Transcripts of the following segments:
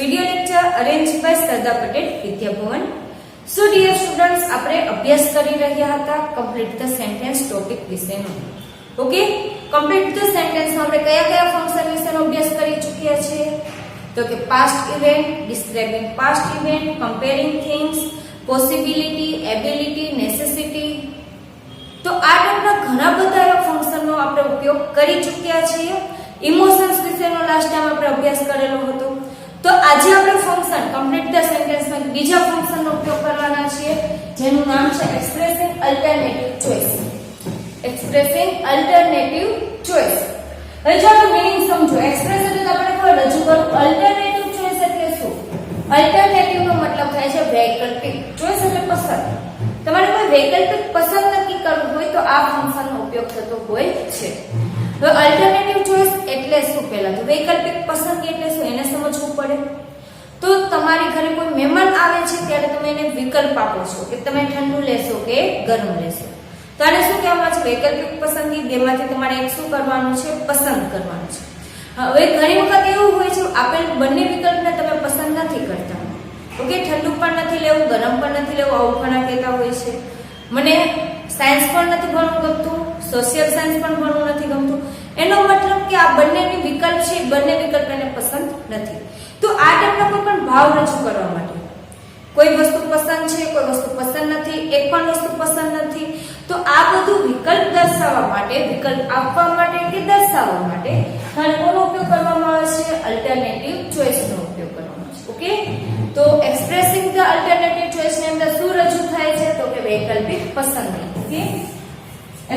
video lecture arranged by Sardar Patel Vidya Bhavan. So dear students, આપણે અભ્યાસ કરી રહ્યા હતા complete the sentence topic વિશેનો. ઓકે, complete the sentence માં આપણે કયા ફંક્શન વિશેનો અભ્યાસ કરી ચૂક્યા છીએ? તો કે past event, describing past event, comparing things, possibility, ability, necessity. તો આ ટાઈપના ઘણા બધા એવા ફંક્શનનો આપણે ઉપયોગ કરી ચૂક્યા છીએ. ઇમોશન્સ વિશેનો લાસ્ટ ટાઈમ આપણે અભ્યાસ કરેલો હતો. તો આજે આપણે ફંક્શન કમ્પ્લીટ ધ સેન્ટેન્સ માં બીજા ફંક્શનનો ઉપયોગ કરવાના છીએ, જેનું નામ છે expressing alternative choice. Expressing alternative choice. હવે જો આપણે મીનિંગ સમજો. એક્સપ્રેસ એટલે આપણે કોઈ રજૂ કરવું. અલ્ટરનેટિવ ચોઇસ એટલે શું? અલ્ટરનેટિવ નો મતલબ થાય છે વૈકલ્પિક. ચોઇસ એટલે પસંદ. તમારે કોઈ વૈકલ્પિક પસંદ નક્કી કરવું હોય તો આ ફંક્શનનો ઉપયોગ થતો હોય છે. તો અલ્ટરનેટિવ ચોઇસ એટલે શું? પહેલા તો વૈકલ્પિક પસંદગી એટલે શું એને સમજવું પડે. તો તમારી ઘરે કોઈ મહેમાન આવે છે ત્યારે તમે એને વિકલ્પ આપો છો કે તમે ઠંડુ લેશો કે ગરમ લેશો. તો આને શું કહેવામાં છે? વૈકલ્પિક પસંદગી. બેમાંથી તમારે એક શું કરવાનું છે? પસંદ કરવાનું છે. હવે ઘણી વખત એવું હોય છે આપેલ બંને વિકલ્પને તમે પસંદ નથી કરતા. ઓકે, ઠંડુ પણ નથી લેવું, ગરમ પણ નથી લેવું, આવું ઘણા કહેતા હોય છે. મને સાયન્સ પણ નથી ભણવું ગમતું, સોશિયલ સાયન્સ પણ ભણવું નથી ગમતું. એનો મતલબ કે આ બંનેની વિકલ્પ છે, બંને વિકલ્પ એને પસંદ નથી. તો આ ટાઈપનો કોઈ પણ ભાવ રજૂ કરવા માટે કોઈ વસ્તુ પસંદ છે, કોઈ વસ્તુ પસંદ નથી, એક પણ વસ્તુ પસંદ નથી, તો આ બધું વિકલ્પ દર્શાવવા માટે, વિકલ્પ આપવા માટે કે દર્શાવવા માટે કોનો ઉપયોગ કરવામાં આવે છે? અલ્ટરનેટિવ ચોઇસનો ઉપયોગ કરવામાં આવે છે. ઓકે, તો એક્સપ્રેસિંગ ધ અલ્ટરનેટિવ ચોઇસ ની અંદર શું રજૂ થાય છે? તો કે વૈકલ્પિક પસંદગી. Okay,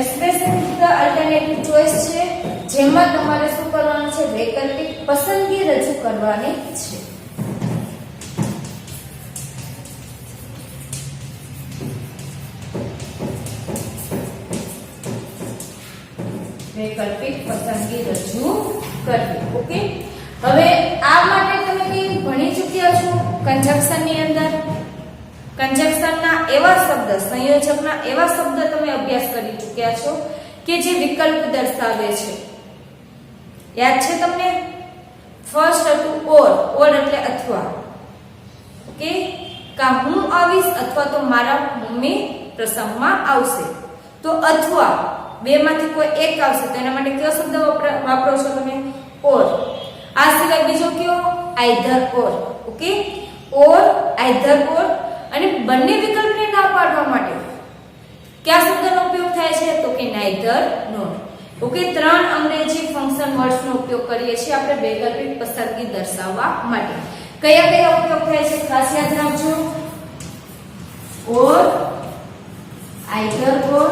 expressing the alternative choice છે જેમાં તમારે શું કરવાનું છે? વૈકલ્પિક પસંદગી રજૂ કરવાની છે. વૈકલ્પિક પસંદગી રજૂ કરવી. ઓકે, હવે આ માટે તમે કઈ ભણી ચૂક્યા છો કંજક્શન ની અંદર. કંજક્શનના એવા શબ્દ, સંયોજકના એવા શબ્દ તમે અભ્યાસ કરી ચૂક્યા છો કે જે વિકલ્પ દર્શાવે છે. યાદ છે તમને? ફર્સ્ટ હતું ઓર એટલે અથવા. ઓકે, કા હું આવીશ અથવા તો મારા મમ્મી પ્રસંગમાં આવશે. તો અથવા બેમાંથી કોઈ એક આવશે તો એના માટે કયો શબ્દ વાપરો છો તમે? ઓર. આ સિવાય બીજો કયો? આઈધર ઓર. ઓકે, ઓર, આઈધર ઓર. અને બંને વિકલ્પને ના પાડવા માટે કયા શબ્દનો ઉપયોગ થાય છે? તો કે નાઈધર નોર. ઓકે, ત્રણ અંગ્રેજી ફંક્શન વર્ડ્સનો ઉપયોગ કરીએ છીએ આપણે વૈકલ્પિક પસંદગી દર્શાવવા માટે. કયા ઉપયોગ થાય છે? ખાસ યાદ રાખજો. ઓર, આઈધર ઓર,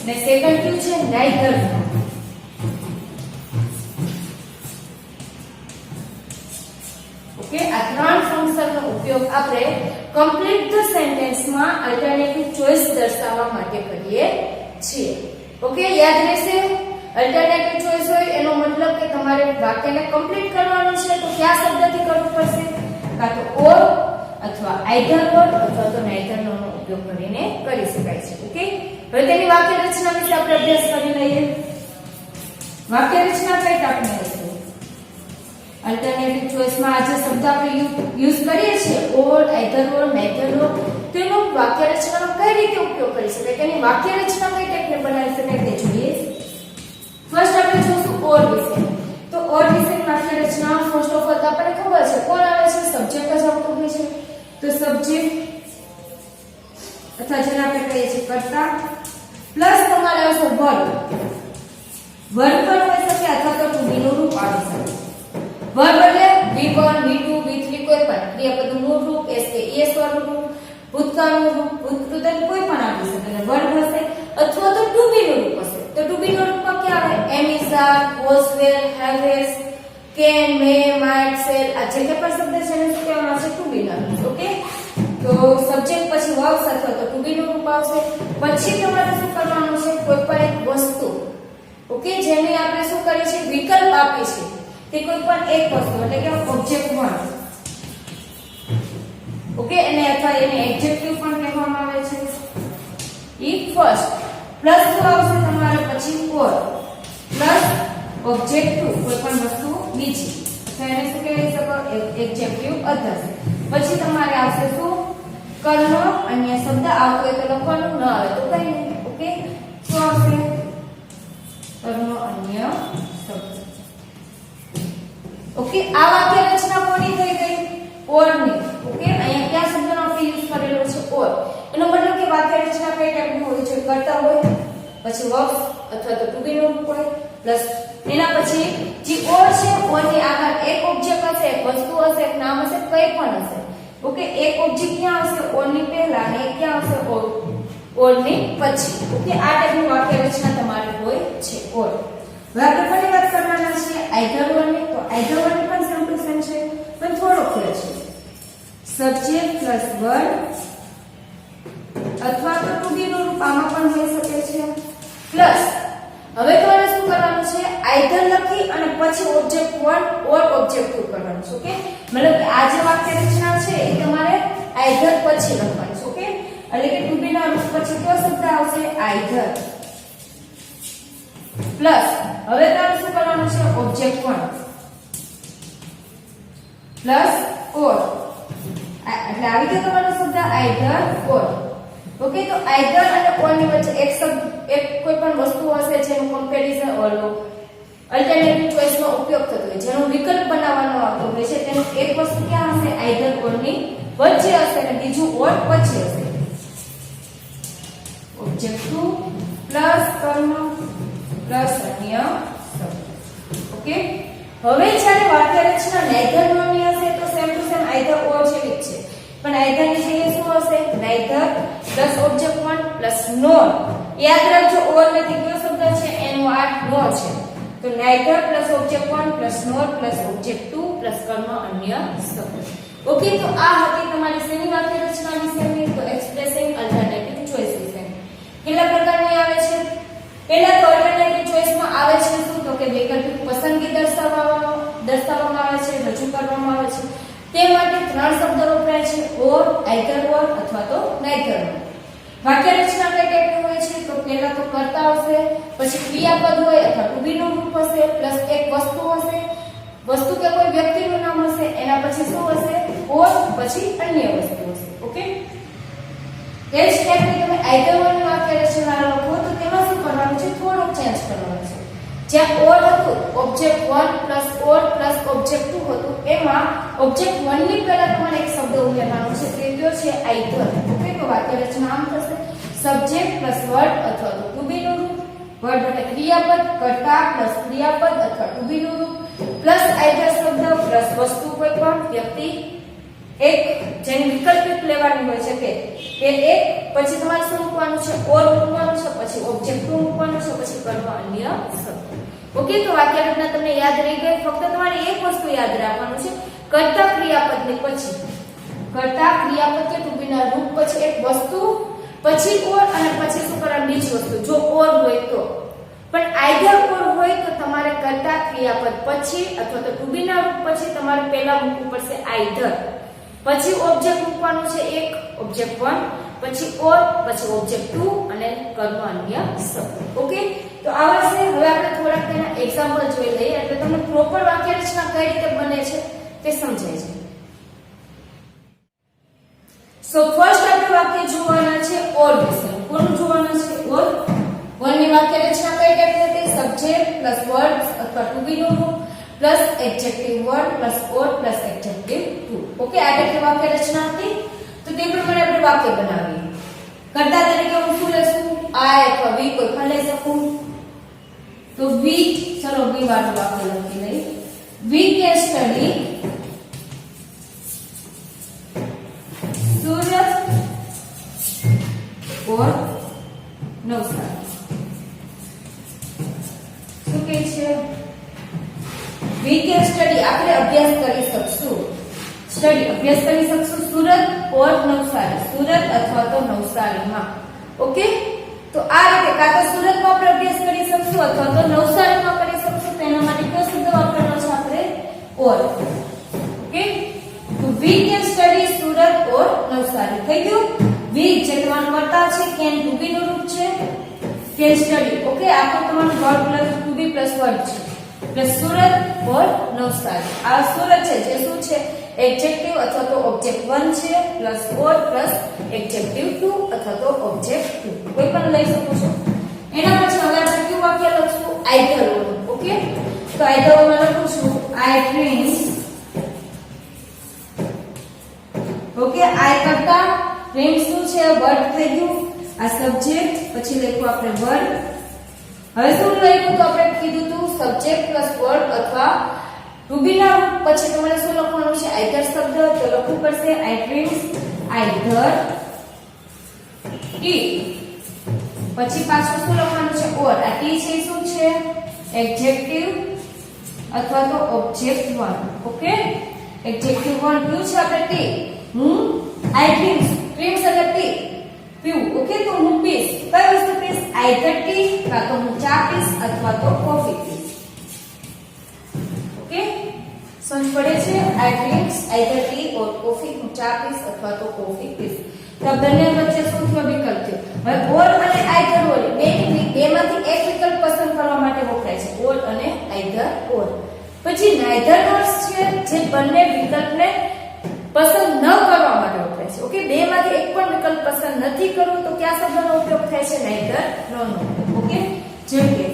ને સેકન્ડ કયું છે? નાઈધર નોર. ઓકે, આ ત્રણ ફંક્શનનો ઉપયોગ આપણે કમ્પ્લીટ ધ સેન્ટેન્સમાં અલ્ટરનેટિવ ચોઇસ દર્શાવવા માટે કરીએ છીએ. ઓકે, યાદ રહેશે. અલ્ટરનેટિવ ચોઇસ હોય એનો મતલબ કે તમારે વાક્યને કમ્પ્લીટ કરવાનું છે તો કયા શબ્દથી કરવું પડશે? કાં તો ઓર અથવા આઈધર ઓર અથવા તો નાઈધર નોર નો ઉપયોગ કરીને કરી શકાય છે. ઓકે, હવે તેની વાક્ય રચના વિશે આપણે અભ્યાસ કરી લઈએ. વાક્ય રચના કઈ ટાઈપની હશે? અલ્ટરનેટિવ ચોઇસમાં આ જે શબ્દ આપણે યુઝ કરીએ છીએ ઓર, આઈધર ઓર, નાઈધર ઓર, તેનો વાક્ય રચનામાં કઈ રીતે ઉપયોગ કરી શકાય? તેની વાક્ય રચના કઈ ટાઈપની બનાવી શકાય તે જોઈએ. ફર્સ્ટ આપણે જોશું ઓર વિશે. તો ઓર વિશેની વાક્ય રચના ફર્સ્ટ ઓફ ઓલ આપણને ખબર છે કોણ આવે છે? સબ્જેક્ટ જ આવતો હોય છે. તો સબ્જેક્ટ અથવા જેને આપણે કહીએ છીએ કર્તા પ્લસ તમારે આવશે વર્બ. વર્બ પણ હોઈ શકે અથવા તો ટુ બી નું રૂપ આવી શકે. વર્બ એટલે V1, V2, V3 કોઈ પણ ક્રિયાપદનું મૂળ રૂપ, એસ કે es વાળું રૂપ, ભૂતકાળનું રૂપ, ભૂતકૃત કોઈ પણ આવી શકે. અને વર્બ હશે અથવા તો ટુ બી નું રૂપ હશે. તો ટુ બી નું રૂપમાં ક્યાં આવે? am, is, are, was, were, have, has, can, may, might, shall. આ જે પણ શબ્દ છે એને શું કહેવામાં આવશે? ટુ બી ના રૂપ. ઓકે, તો સબ્જેક્ટ પછી વર્બ અથવા તો ટુ બી નું રૂપ આવશે. પછી તમારે શું કરવાનું છે? કોઈ પણ એક વસ્તુ, ઓકે, જેને આપણે શું કરીએ છીએ? વિકલ્પ આપીએ છીએ. તે કોઈ પણ એક વસ્તુ એટલે કે ઓબ્જેક્ટ વન. ઓકે, અને અથવા એને એડજેક્ટિવ પણ કહેવામાં આવે છે. ઈ ફર્સ્ટ પ્લસ શું આવશે તમારે પછી ઓર પ્લસ ઓબ્જેક્ટ ટુ કોઈ પણ વસ્તુ બીજી તો એને શું કહેવાય શકો એડજેક્ટિવ અધર પછી તમારે આવશે શું કર્મ અન્ય શબ્દ આવતો હોય તો લખવાનું ન આવે તો કઈ નહીં ઓકે શું આવશે કર્મ અન્ય શબ્દ ઓકે આ વાક્ય રચના કોની થઈ ગઈ ઓર ની ઓકે અહીંયા કયા શબ્દનો આપણે યુઝ કરેલો છે ઓર એનો મતલબ કે વાક્ય રચના કઈ ટાઈપની હોય છે કરતા હોય પછી વર્બ્સ અથવા તો ટુ બી નું રૂપ હોય પ્લસ એના પછી જે ઓર છે ઓર ની આગળ એક ઓબ્જેક્ટ હશે એક વસ્તુ હશે એક નામ હશે કંઈ પણ હશે ઓકે એક ઓબ્જેક્ટ ક્યાં હશે ઓર ની પહેલા અને એક ક્યાં હશે ઓર ની પછી ઓકે આ ટાઈપની વાક્ય રચના તમારે હોય છે ઓર હવે આપણે ફરી વાત કરવાના છીએ આઈધર ઓર ની તો આઈધર ઓર ની પણ સેમ ટુ સેમ છે પણ થોડો ફેર છે સબ્જેક્ટ પ્લસ વર્બ અથવા તો ટુ બી નું રૂપ આમાં પણ હોઈ શકે છે પ્લસ હવે તમારે શું કરવાનું છે આઈધર લખી અને પછી ઓબ્જેક્ટ 1 ઓર ઓબ્જેક્ટ 2 કરવાનું છે ઓકે મતલબ કે આ જે વાક્ય રચના છે એ તમારે આઈધર પછી લખવાની છે ઓકે એટલે કે ટુ બી ના રૂપ પછી કયો શબ્દ આવશે આઈધર પ્લસ હવે તમારે શું કરવાનું છે ઓબ્જેક્ટ 1 પ્લસ ઓર એટલે આવી ગયો તમારો શબ્દ આઈધર ઓર ઓકે તો આઈધર અને ઓર ની વચ્ચે એક કોઈ પણ વસ્તુ હશે જેનું કમ્પેરીઝન ઓર અલ્ટરનેટિવ ચોઇસનો ઉપયોગ થતો હોય જેનો વિકલ્પ બનાવવાનો આવતો હોય છે તેનો એક વસ્તુ ક્યાં હશે આઈધર ઓર ની વચ્ચે હશે અને બીજું ઓર પછી હશે ઓબ્જેક્ટ 2 પ્લસ કર્મ પ્લસ અન્ય શબ્દ ઓકે હવે જ્યારે વાક્ય રચના નાઈધર નોર ની હશે તો same to same either or જેવી જ છે પણ આઈધર ની જગ્યાએ શું હશે neither plus object 1 plus nor યાદ રાખજો ઓર નથી કયો શબ્દ છે એનો આ નોર છે તો neither plus object 1 plus nor plus object 2 plus કર્મ અન્ય શબ્દ ઓકે તો આ હતી તમારી શેની વાક્ય રચના વિશેની તો એક્સપ્રેસિંગ અલ્ટરનેટિવ ચોઇસ વિશે કેટલા પ્રકારની આવે છે પહેલા તો અલ્ટરનેટિવ ચોઇસમાં આવે છે શું તો કે વૈકલ્પિક પસંદગી દર્શાવવામાં આવે છે રજૂ કરવામાં આવે છે તે માટે ત્રણ શબ્દો વપરાય છે ઓર આઈધર ઓર અથવા તો નાઈધર ઓર વાક્ય રચના કઈ ટાઈપની હોય છે તો પહેલા તો કર્તા હશે પછી ક્રિયાપદ હોય અથવા ટુ બી નું રૂપ હશે પ્લસ એક વસ્તુ હશે વસ્તુ કે કોઈ વ્યક્તિનું નામ હશે એના પછી શું હશે ઓર પછી અન્ય વસ્તુ હશે ઓકે એ જ ટાઈપની તમે આઈધર ઓર ની વાક્ય રચના લખો તો તેમાં શું કરવાનું છે થોડુંક ચેન્જ કરવાનું છે જ્યાં ઓર હતું object 1 plus or plus object 2 હતું એમાં ઓબ્જેક્ટ 1 ની પહેલા તમારે એક શબ્દ ઉમેરવાનો છે તે કયો છે આઈધર ઓકે તો વાક્ય રચના આમ થશે સબ્જેક્ટ પ્લસ વર્બ અથવા તો ટુ બી નું રૂપ વર્બ એટલે ક્રિયાપદ કર્તા પ્લસ ક્રિયાપદ અથવા ટુ બી નું રૂપ પ્લસ આઈધર શબ્દ પ્લસ વસ્તુ કોઈ પણ વ્યક્તિ એક જેની વિકલ્પિક લેવાની હોય છે કે એક પછી તમારે શું મૂકવાનું છે ઓર મૂકવાનું છે પછી ઓબ્જેક્ટ 2 મૂકવાનું છે પછી કર્મ અન્ય શબ્દ ઓકે તો વાક્ય રચના તમને યાદ રહી ગઈ ફક્ત તમારે એક વસ્તુ યાદ રાખવાનું છે કર્તા ક્રિયાપદની પછી કર્તા ક્રિયાપદ કે ટુ બી ના રૂપ પછી એક વસ્તુ પછી ઓર અને પછી શું કરવાનું બીજી વસ્તુ જો ઓર હોય તો પણ આઈધર ઓર હોય તો તમારે કર્તા ક્રિયાપદ પછી અથવા તો ટુ બી ના રૂપ પછી તમારે પહેલા મૂકવું પડશે આઈધર પછી ઓબ્જેક્ટ મૂકવાનું છે એક ઓબ્જેક્ટ 1 પછી ઓર પછી ઓબ્જેક્ટ 2 અને કર્મ અન્ય શબ્દ ઓકે તો આવા છે હવે આપણે થોડાક તેના એક્ઝામ્પલ જોઈ લઈએ એટલે તમને પ્રોપર વાક્ય રચના કઈ રીતે બને છે તે સમજાય છે સો ફર્સ્ટ આપણે વાક્ય જોવાના છે ઓર વિશે કોનું જોવાના છે ઓર ઓર ની વાક્ય રચના કઈ ટાઈપની હતી સબ્જેક્ટ પ્લસ વર્બ અથવા ટુ બી નું રૂપ plus adjective word plus or plus adjective 2 okay આ ટાઈપની વાક્ય રચના હતી તો તે પ્રમાણે આપણે વાક્ય બનાવીએ કર્તા તરીકે હું શું લેશું આઈ અથવા વી કોઈ પણ લઈ શકું તો વી ચલો વી વાળું વાક્ય લખી લઈએ વી કેન સ્ટડી સુરત ઓર નવસારી શું કહે છે વી કેન સ્ટડી આપણે અભ્યાસ કરી શકશું અભ્યાસ કરી શકશું સુરત ઓર નવસારી સુરત અથવા તો નવસારીમાં ઓકે તો આ રીતે કાં તો સુરતમાં આપણે અભ્યાસ કરી શકશું અથવા તો નવસારીમાં કરી શકશું તેના માટે કયો શબ્દ વાપરવાનો છે આપણે ઓર ઓકે તો વી કેન સ્ટડી સુરત ઓર નવસારી થઈ ગયું વી જે તમારું કર્તા છે કેન ટુ બી નું રૂપ છે કેન સ્ટડી ઓકે આ તો તમારું વર્બ પ્લસ ટુ બી પ્લસ વર્બ છે प्लस सूरत और नवसारी। आ सूरत છે જે શું છે એડજેક્ટિવ અથવા તો ઓબ્જેક્ટ 1 છે પ્લસ ઓર પ્લસ એડજેક્ટિવ 2 અથવા તો ઓબ્જેક્ટ 2 કોઈ પણ લઈ શકો છો। એના પછી હવે આપણે કયું વાક્ય લખશું આઈધર ઓર। ઓકે તો આઈધર ઓર માં લખું છું આઈ ડ્રિંક। ઓકે આઈ કરતા ડ્રિંક શું છે વર્બ થઈ ગયું આ સબ્જેક્ટ પછી લખ્યું આપણે વર્બ। હવે શું લખ્યું તો આપણે કીધું હતું સબ્જેક્ટ પ્લસ વર્બ અથવા ટુ બી ના પછી તમારે શું લખવાનું છે આઈધર શબ્દ તો લખવું પડશે આઈ ડ્રિંક્સ આઈધર ટી પછી પાછું શું લખવાનું છે ઓર આ ટી છે શું છે એડજેક્ટિવ અથવા તો ઓબ્જેક્ટ 1 ઓકે એડજેક્ટિવ 1 કયું છે આપણે ટી હું આઈ ડ્રિંક્સ ડ્રિંક્સ એટલે ટી પીવું ઓકે તો હું પીસ કઈ વસ્તુ પીસ આઈધર ટી કાં તો હું ચા પીસ અથવા તો કોફી પીસ ઓકે સમજ પડે છે I drinks either tea or coffee હું ચા પીસ અથવા તો કોફી પીસ તો બંને વચ્ચે શું થયો વિકલ્પ થયો હવે ઓર અને આઈધર ઓર બેમાંથી એક વિકલ્પ પસંદ કરવા માટે વપરાય છે ઓર અને આઈધર ઓર પછી નાઈધર નોર છે જે બંને વિકલ્પને પસંદ ન કરવા માટે વપરાય છે ઓકે બેમાંથી એક પણ વિકલ્પ પસંદ નથી કરવો તો કયા શબ્દનો ઉપયોગ થાય છે નાઈધર નોર નો ઓકે જેમ કે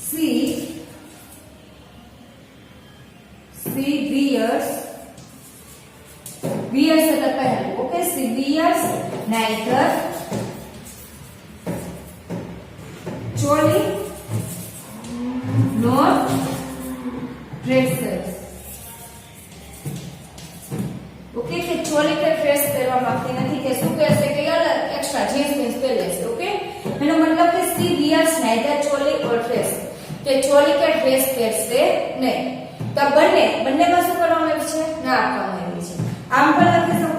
સી wears એટલે પહેરવું okay C wears neither choli nor dresses okay કે ચોલી કે ડ્રેસ પહેરવા માંગતી નથી કે શું કહેશે કે અલગ એક્સ્ટ્રા જીન્સ મીન્સ પહેરે છે ઓકે એનો મતલબ કે C wears neither choli or dress કે ચોલી કે ડ્રેસ પહેરશે નહીં તો બંનેમાં શું કરવામાં આવ્યું છે ના આપવામાં આવી છે આમ પણ લખી શકું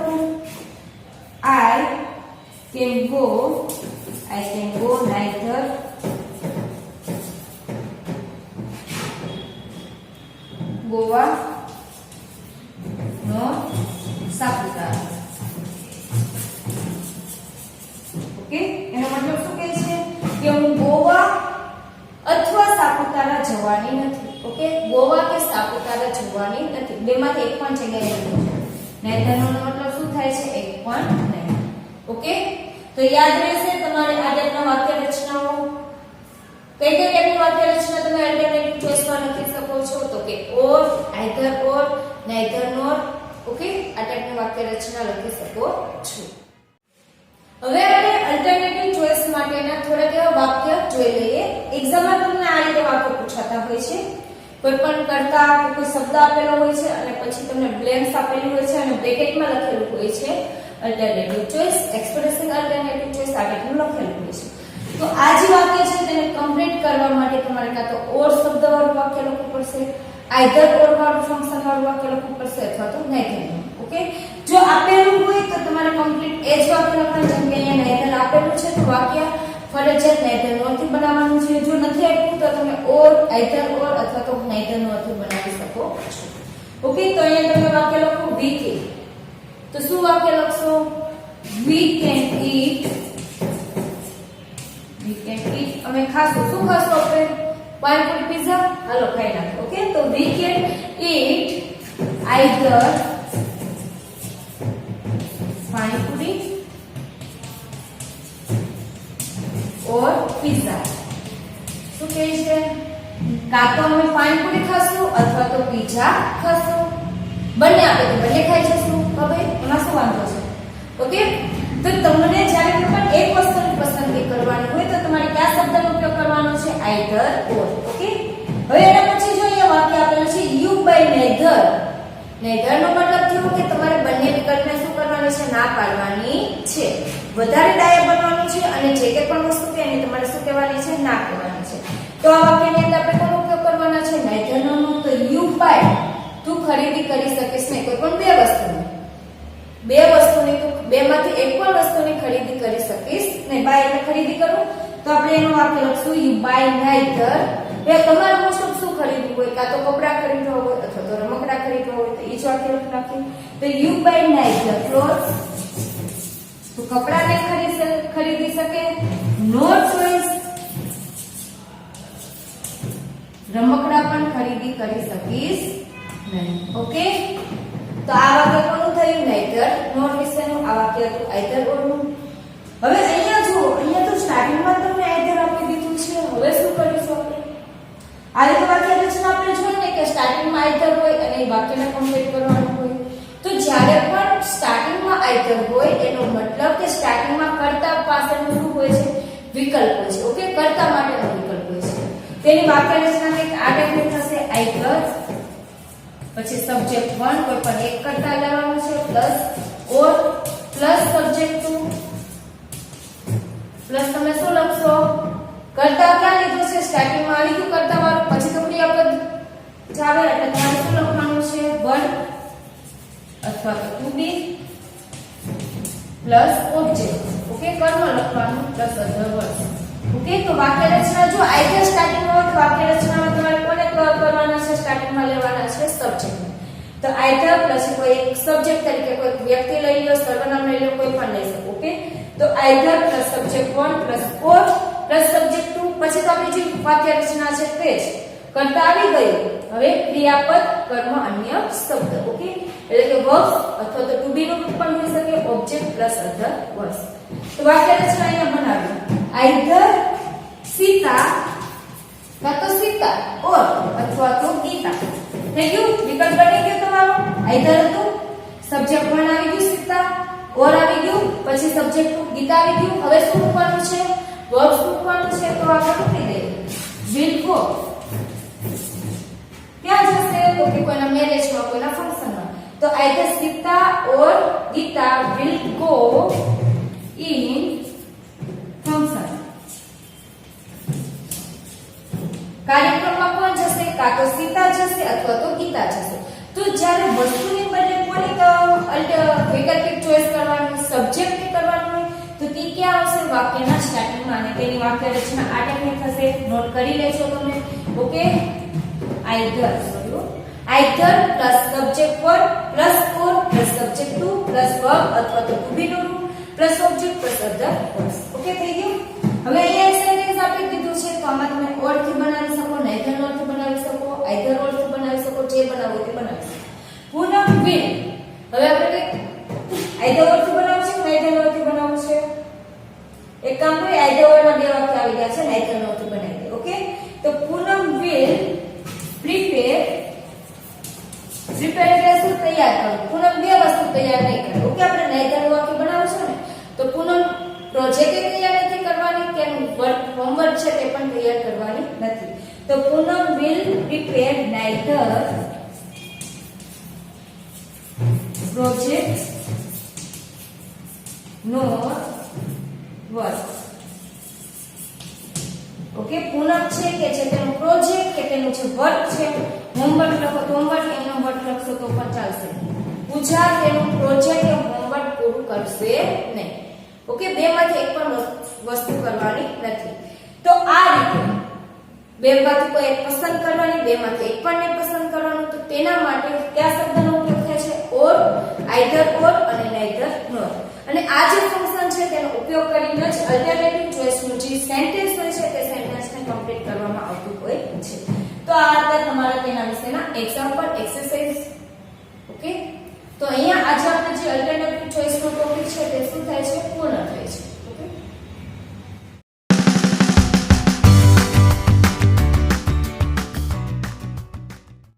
I can go neither Goa nor Saputara okay એનો મતલબ શું કહે છે કે હું ગોવા અથવા સાપુતારા જવાની નથી ઓકે ગોવા કે સાપુતારા જવાની નથી બેમાંથી એક પણ જગ્યાએ નથી નેધરનો મતલબ શું થાય છે એક પણ નહીં ઓકે તો યાદ રહેશે તમારે આ ટાઈપના વાક્ય રચનાઓ કઈ કઈ ટાઈપની વાક્ય રચના તમે અલ્ટરનેટિવ ચોઇસમાં લખી શકો છો તો કે ઓર આઈધર ઓર નેધર નોર ઓકે આ ટાઈપની વાક્ય રચના લખી શકો છો હવે આપણે અલ્ટરનેટિવ ચોઇસ માટેના થોડા એવા વાક્ય જોઈ લઈએ એક્ઝામમાં તમને આ રીતે વાક્ય પૂછાતા હોય છે કોઈ પણ કરતા કોઈ શબ્દ આપેલો હોય છે અને પછી તમને બ્લેન્ક્સ આપેલું હોય છે અને બ્રેકેટમાં લખેલું હોય છે alternative choice expressing alternative choice આ ટાઈપનું લખેલું હોય છે તો આ જે વાક્ય છે તેને કમ્પ્લીટ કરવા માટે તમારે કાં તો ઓર શબ્દવાળું વાક્ય લખવું પડશે આઈધર ઓર વાળું ફંક્શન વાળું વાક્ય લખવું પડશે અથવા તો નેધર ઓકે જો આપેલું હોય તો તમારે કમ્પ્લીટ એ જ વાક્ય લખવાનું જેમ કે અહીંયા નેધર આપેલું છે તો વાક્ય ફરજિયાત નેધર નોરથી બનાવવાનું છે જો નથી આપ્યું તો તમે ઓર આઈધર ઓર અથવા તો નેધર નોરથી બનાવી શકો છો ઓકે તો અહીંયા તમે વાક્ય લખો વી કેન તો શું વાક્ય લખશો વી કેન ઈટ અમે ખાશું શું ખાશું આપણે પાણીપુરી પિઝા હાલો ખાઈ નાખો ઓકે તો we can eat either panipuri और पिज्जा શું કહે છે કાં તો અમે પાણીપુરી ખાશું અથવા તો પિઝા ખાશું બંને આપે તો બંને ખાઈ જશું હવે એમાં શું વાંધો છે ઓકે તો તમને જ્યારે પણ એક વસ્તુની પસંદગી કરવાની હોય તો તમારે કયા શબ્દનો ઉપયોગ કરવાનો છે આઈધર ઓર ઓકે હવે એના પછી જો અહીંયા વાક્ય આપેલું છે યુ બાય નેધર નેધર નો મતલબ થયો કે તમારે બંને વિકલ્પને શું કરવાની છે ના પાડવાની છે વધારે ડાયા બનવાનું છે અને જે કે પણ વસ્તુ કે એની તમારે શું કહેવાની છે ના કહેવાની છે તો આ વાક્યની અંદર આપણે કોનો ઉપયોગ કરવાના છે નેધર નો તો યુ બાય તું ખરીદી કરી શકીશ નહીં કોઈ પણ બે વસ્તુની તું બેમાંથી એક પણ વસ્તુની ખરીદી કરી શકીશ નહીં બાય એટલે ખરીદી કરું તો આપણે એનું વાક્ય લખશું યુ બાય નેધર એ તમારે મોસ્ટ ઓફ શું ખરીદવું હોય કાં તો કપડાં ખરીદવા હોય અથવા તો રમકડા ખરીદવા હોય તો એ જ વાક્ય લખી નાખીએ તો યુ બાય નેધર ક્લોથ્સ તો કપડાને ખરીદી શકે નો ચોઇસ કરી શકીશ નહીં. ઓકે, તો આ વાક્ય કોનું થયું? neither nor વિશેનું. આ વાક્ય હતું either or નું. હવે અહીંયા જુઓ, અહીંયા તો સ્ટાર્ટિંગમાં તમને either આપી દીધું છે. હવે શું કરીશું આપણે? આ રીતે વાક્ય રચના આપણે જોઈએ ને કે સ્ટાર્ટિંગમાં either હોય અને એ વાક્યને કમ્પ્લીટ કરવાનું હોય. તો જ્યારે પણ સ્ટાર્ટિંગમાં either હોય એનો મતલબ કે સ્ટાર્ટિંગમાં કર્તા પાછળનું શું હોય છે? વિકલ્પ હોય છે. ઓકે, કર્તા માટેનો વિકલ્પ હોય છે. તેની વાક્ય રચના કંઈક આ ટાઈપની થશે: either પછી સબ્જેક્ટ 1 કોઈ પણ એક કર્તા લેવાનું છે plus or plus subject 2 plus તમે શું લખશો? કર્તા ક્યાં લીધું છે? સ્ટાર્ટિંગમાં આવી ગયું કર્તા વાળું, પછી તો ક્રિયાપદ જાવે એટલે તમારે શું લખવાનું છે? વર્બ અથવા તો ટુ બી પ્લસ ઓબ્જેક્ટ. ઓકે, કર્મ લખવાનું પ્લસ અધર વર્બ. ઓકે, તો વાક્ય રચના જો આઈધર સ્ટાર્ટિંગમાં હોય તો વાક્ય રચનામાં તમારે કોને કરવાના છે? સ્ટાર્ટિંગમાં લેવાના છે સબ્જેક્ટ. તો આઈધર પ્લસ કોઈ એક સબ્જેક્ટ તરીકે કોઈ વ્યક્તિ લઈ લો, સર્વનામ લઈ લો, કોઈ પણ લઈ શકો. ઓકે, તો either plus subject 1 plus or plus subject 2. પછી તો આપણી જે વાક્ય રચના છે તે જ કર્તા આવી ગયું. હવે ક્રિયાપદ, કર્મ, અન્ય શબ્દ. ઓકે, એટલે કે વર્બ અથવા તો ટુ બી નું પણ હોઈ શકે, ઓબ્જેક્ટ પ્લસ અધર વર્બ્સ. તો વાક્ય રચના અહીંયા બનાવ્યું: આઈધર સીતા કાં તો સીતા ઓર અથવા તો ગીતા. થઈ ગયું? વિકલ્પ બની ગયો તમારો. આઈધર હતું, સબ્જેક્ટ 1 આવી ગયું સીતા, ઓર આવી ગયું, પછી સબ્જેક્ટ 2 ગીતા આવી ગયું. હવે શું મૂકવાનું છે? વર્બ મૂકવાનું છે. તો આપણે મૂકી દઈએ will go. ક્યાં જશે? તો કે કોઈના મેરેજમાં, કોઈના ફંક્શનમાં. તો either Sita or Gita will go in function. કાર્યક્રમમાં કોણ જશે? કાં તો સીતા જશે અથવા તો ગીતા જશે. તો જ્યારે વસ્તુની બદલે કોની વૈકલ્પિક ચોઈસ કરવાની, સબ્જેક્ટ કરવાનું હોય તો તે ક્યાં આવશે? વાક્યના સ્ટાર્ટિંગમાં. અને તેની વાક્ય રચના આ ટાઈપની થશે. નોટ કરી લેજો તમે. Okay, either plus subject 1 plus or plus subject 2 plus verb અથવા તો ટુ બી નું પ્લસ ઓબ્જેક્ટ પ્લસ અધર વર્બ્સ. ઓકે, થઈ ગયું? હવે અહીંયા સેન્ટેન્સ આપી દીધું છે તો આમાં તમે ઓર થી બનાવી શકો, neither nor થી બનાવી શકો, either or થી બનાવી શકો, જે બનાવો તે બનાવી શકો. પૂનમ will. હવે આપણે either or થી બનાવવું છે, neither nor થી બનાવવું છે. એક કામ કરીએ, either or ના બે વાક્ય આવી ગયા છે, neither nor થી બનાવી દે. ઓકે, તો પૂનમ will prepare એટલે શું? તૈયાર કરવું. પૂનમ બે વસ્તુ તૈયાર નહીં કરે. ઓકે, આપણે neither વાક્ય બનાવશું ને તો પૂનમ પ્રોજેક્ટ તૈયાર નથી કરવાની, કે હોમવર્ક છે તે પણ તૈયાર કરવાની નથી. તો Poonam will prepare neither project nor work. Okay, Poonam છે કે છે તેનું પ્રોજેક્ટ કે તેનું જે વર્ક છે, હોમવર્ક લખો તો હોમવર્ક, એનો વર્ક લખશો તો પણ ચાલશે. પૂજા તેનું પ્રોજેક્ટ કે હોમવર્ક પૂરું કરશે નહીં. ઓકે, બેમાંથી એક પણ વસ્તુ કરવાની નથી. તો આ રીતે બેમાંથી કોઈ એક પસંદ કરવાની, બેમાંથી એક પણ નહીં પસંદ કરવાનું. તો તેના માટે કયા શબ્દનો ઉપયોગ થાય છે? ઓર, આઈધર ઓર અને neither nor. અને આ જે ફંક્શન છે તેનો ઉપયોગ કરીને જ અલ્ટરનેટિવ ચોઇસનું જે સેન્ટેન્સ હોય છે તે સેન્ટેન્સને કમ્પ્લીટ કરવામાં આવતું હોય છે. તો આ હતા તમારા તેના વિશેના એક્ઝામ્પલ એક્સરસાઇઝ. ઓકે, તો અહીંયા આજે આપણે જે અલ્ટરનેટિવ ચોઇસ